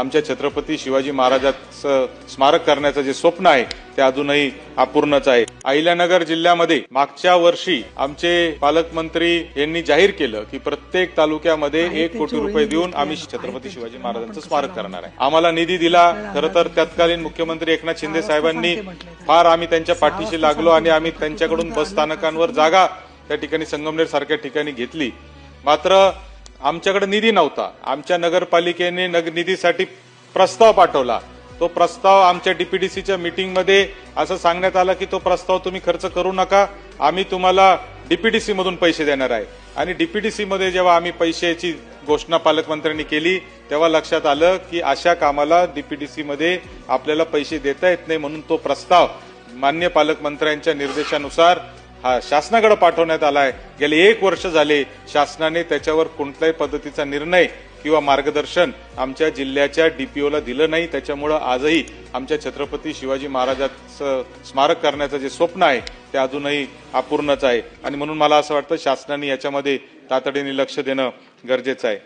आमच्या छत्रपती शिवाजी महाराजांचं स्मारक करण्याचं जे स्वप्न आहे ते अजूनही अपूर्णच आहे। अहिल्यानगर जिल्ह्यामध्ये मागच्या वर्षी आमचे पालकमंत्री यांनी जाहीर केलं की प्रत्येक तालुक्यामध्ये 1 कोटी रुपये देऊन आम्ही छत्रपती शिवाजी महाराजांचं स्मारक करणार आहे। आम्हाला निधी दिला। खरं तर तत्कालीन मुख्यमंत्री एकनाथ शिंदे साहेबांनी फार आम्ही त्यांच्या पाठीशी लागलो आणि आम्ही त्यांच्याकडून बस स्थानकांवर जागा त्या ठिकाणी संगमनेर सारख्या ठिकाणी घेतली। मात्र आमच्याकडे निधी नव्हता। आमच्या नगरपालिकेने निधीसाठी प्रस्ताव पाठवला। तो प्रस्ताव आमच्या डीपीडीसीच्या मीटिंगमध्ये असं सांगण्यात आलं की तो प्रस्ताव तुम्ही खर्च करू नका, आम्ही तुम्हाला डीपीडीसी मधून पैसे देणार आहे। आणि डीपीडीसी मध्ये जेव्हा आम्ही पैशाची घोषणा पालकमंत्र्यांनी केली तेव्हा लक्षात आलं की अशा कामाला डीपीडीसी मध्ये आपल्याला पैसे देता येत नाही, म्हणून तो प्रस्ताव माननीय पालकमंत्र्यांच्या निर्देशानुसार हा शासनाकडे पाठवण्यात आलाय। गेले 1 वर्ष झाले शासनाने त्याच्यावर कोणत्याही पद्धतीचा निर्णय किंवा मार्गदर्शन आमच्या जिल्ह्याच्या डीपीओला दिलं नाही। त्याच्यामुळे आजही आमच्या छत्रपती शिवाजी महाराजांचं स्मारक करण्याचं जे स्वप्न आहे ते अजूनही अपूर्णच आहे। आणि म्हणून मला असं वाटतं शासनाने याच्यामध्ये तातडीने लक्ष देणं गरजेचं आहे।